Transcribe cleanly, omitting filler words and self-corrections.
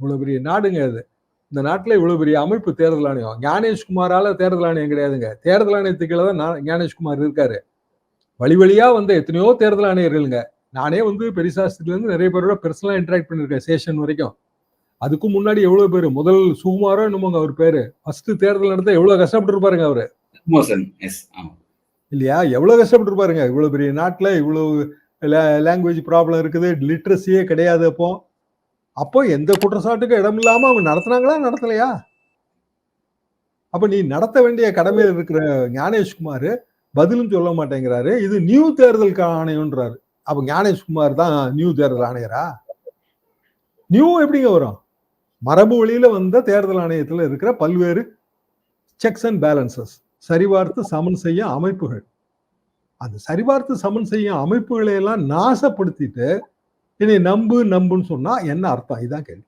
இவ்வளவு பெரிய நாடுங்க அது. இந்த நாட்டுல இவ்வளவு பெரிய அமைப்பு தேர்தல் ஆணையம். ஞானேஷ்குமாரால தேர்தல் ஆணையம் கிடையாதுங்க. தேர்தல் ஆணையத்துக்கு கீழ தான் ஞானேஷ்குமார் இருக்காரு. வழி வழியா வந்த எத்தனையோ தேர்தல் ஆணையர்களுங்க. நானே வந்து பெரியசாஸ்திரில இருந்து நிறைய பேரோட பெர்சனலா இன்டராக்ட் பண்ணிருக்கேன் சேஷன் வரைக்கும். அதுக்கு முன்னாடி எவ்வளவு பேரு முதல் சுகுமாரோ என்னமோங்க அவர் பேரு. ஃபர்ஸ்ட் தேர்தல் நடத்த எவ்வளவு கஷ்டப்பட்டு இருப்பாருங்க அவரு. இல்லையா? எவ்வளவு கஷ்டப்பட்டு இருப்பாருங்க. இவ்வளவு பெரிய நாட்டுல இவ்வளவு லாங்குவேஜ் ப்ராப்ளம் இருக்குது, லிட்ரஸியே கிடையாது அப்போ. அப்போ எந்த குற்றச்சாட்டுக்கும் இடம் இல்லாம அவங்க நடத்தினாங்களா நடத்தலையா? அப்ப நீ நடத்த வேண்டிய கடமையில் இருக்கிற ஞானேஷ்குமார் பதிலும் சொல்ல மாட்டேங்கிறாரு. இது நியூ தேர்தல் ஆணையம்ன்றாரு. அப்ப ஞானேஷ்குமார் தான் நியூ தேர்தல் ஆணையரா? நியூ எப்படிங்க வரும்? மரபு வழியில வந்த தேர்தல் ஆணையத்தில் இருக்கிற பல்வேறு செக்ஸ் அண்ட் பேலன்சஸ், சரிபார்த்து சமன் செய்ய அமைப்புகள். அந்த சரிபார்த்து சமன் செய்ய அமைப்புகளை எல்லாம் நாசப்படுத்திட்டு இனி நம்புன்னு சொன்னா என்ன அர்த்தம்? இதான் கேள்வி.